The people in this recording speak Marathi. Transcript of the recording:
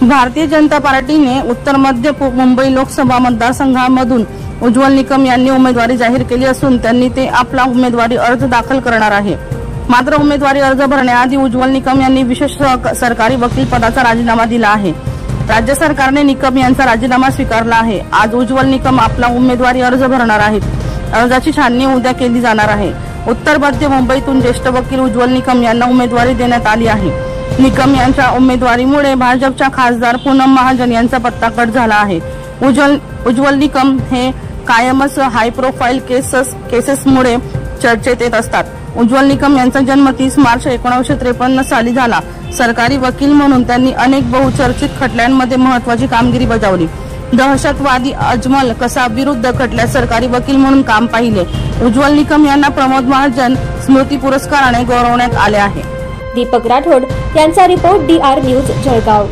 भारतीय जनता पार्टीने उत्तर मध्य मुंबई लोकसभा मतदारसंघामधून उज्ज्वल निकम यांनी उमेदवारी जाहीर केली असून त्यांनी ते आपला उमेदवारी अर्ज दाखल करणार आहे। मात्र उमेदवारी अर्ज भरण्याआधी उज्ज्वल निकम यांनी विशेष सरकारी वकील पदाचा राजीनामा दिला आहे। राज्य सरकारने निकम यांचा राजीनामा स्वीकारला आहे। आज उज्ज्वल निकम आपला उमेदवारी अर्ज भरणार आहेत। अर्जाची छाननी उद्या केली जाणार आहे। उत्तर मध्य मुंबईतून ज्येष्ठ वकील उज्ज्वल निकम यांना उमेदवारी देण्यात आली आहे। निकम यांच्या उमेदवारीमुळे भाजपच्या खासदार पूनम महाजन यांचा पत्ता कट झाला आहे। उज्ज्वल निकम हे कायमच हाय प्रोफाईल केसेसमुळे चर्चेत येत असतात। उज्ज्वल निकम यांचा जन्म 30 मार्च 1953 साली झाला। सरकारी वकील म्हणून त्यांनी अनेक बहुचर्चित खटल्यांमध्ये महत्त्वाची कामगिरी बजावली। दहशतवादी अजमल कसाब विरुद्ध खटल्यात सरकारी वकील म्हणून काम पाहिले। उज्ज्वल निकम यांना प्रमोद महाजन स्मृती पुरस्काराने गौरवण्यात आले आहे। दीपक राठोड यांचा रिपोर्ट DR न्यूज जळगाव।